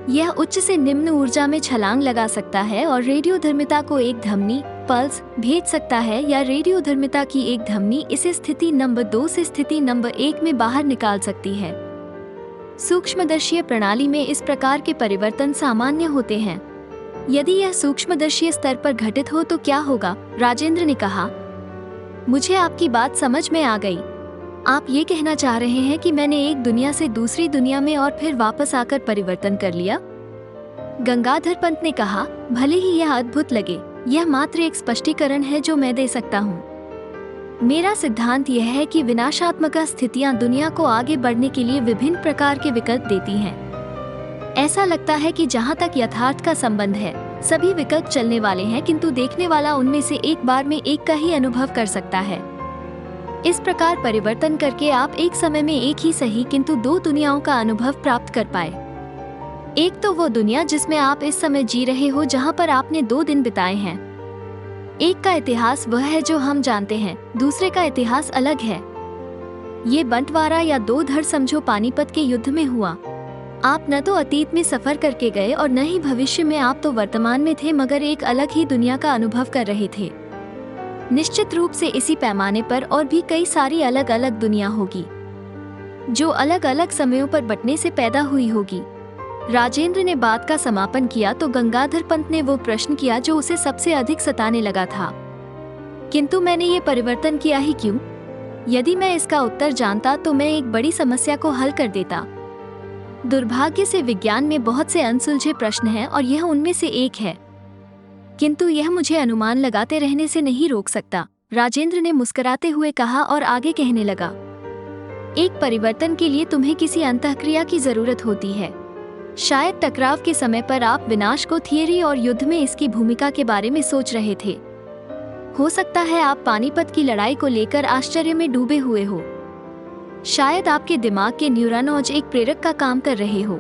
यह उच्च से निम्न ऊर्जा में छलांग लगा सकता है और रेडियोधर्मिता को एक धमनी पल्स भेज सकता है, या रेडियोधर्मिता की एक धमनी इसे स्थिति नंबर 2 से स्थिति नंबर 1 में बाहर निकाल सकती है। सूक्ष्मदर्शीय प्रणाली में इस प्रकार के परिवर्तन सामान्य होते हैं। यदि यह सूक्ष्मदर्शीय स्तर पर घटित हो तो क्या होगा? राजेंद्र ने कहा, मुझे आपकी बात समझ में आ गई। आप ये कहना चाह रहे हैं कि मैंने एक दुनिया से दूसरी दुनिया में और फिर वापस आकर परिवर्तन कर लिया? गंगाधर पंत ने कहा, भले ही यह अद्भुत लगे, यह मात्र एक स्पष्टीकरण है जो मैं दे सकता हूँ। मेरा सिद्धांत यह है कि विनाशात्मक स्थितियां दुनिया को आगे बढ़ने के लिए विभिन्न प्रकार के विकल्प देती हैं। ऐसा लगता है कि जहां तक यथार्थ का संबंध है, सभी विकल्प चलने वाले हैं, किंतु देखने वाला उनमें से एक बार में एक का ही अनुभव कर सकता है। इस प्रकार परिवर्तन करके आप एक समय में एक ही सही किंतु दो दुनियाओं का अनुभव प्राप्त कर पाए। एक तो वो दुनिया जिसमें आप इस समय जी रहे हो, जहां पर आपने 2 दिन बिताए हैं। एक का इतिहास वह है जो हम जानते हैं, दूसरे का इतिहास अलग है। ये बंटवारा या 2 धड़ समझो पानीपत के युद्ध में हुआ। आप न तो अतीत में सफर करके गए और न ही भविष्य में, आप तो वर्तमान में थे, मगर एक अलग ही दुनिया का अनुभव कर रहे थे। निश्चित रूप से इसी पैमाने पर और भी कई सारी अलग अलग दुनिया होगी, जो अलग अलग समयों पर बंटने से पैदा हुई होगी। राजेंद्र ने बात का समापन किया तो गंगाधर पंत ने वो प्रश्न किया जो उसे सबसे अधिक सताने लगा था, किंतु मैंने ये परिवर्तन किया ही क्यों? यदि मैं इसका उत्तर जानता तो मैं एक बड़ी समस्या को हल कर देता। दुर्भाग्य से विज्ञान में बहुत से अनसुलझे प्रश्न हैं और यह उनमें से एक है, किंतु यह मुझे अनुमान लगाते रहने से नहीं रोक सकता। राजेंद्र ने मुस्कुराते हुए कहा और आगे कहने लगा, एक परिवर्तन के लिए तुम्हें किसी अंतःक्रिया की जरूरत होती है। शायद टकराव के समय पर आप विनाश को थियरी और युद्ध में इसकी भूमिका के बारे में सोच रहे थे। हो सकता है आप पानीपत की लड़ाई को लेकर आश्चर्य में डूबे हुए हो। शायद आपके दिमाग के न्यूरॉन्स एक प्रेरक का काम कर रहे हो।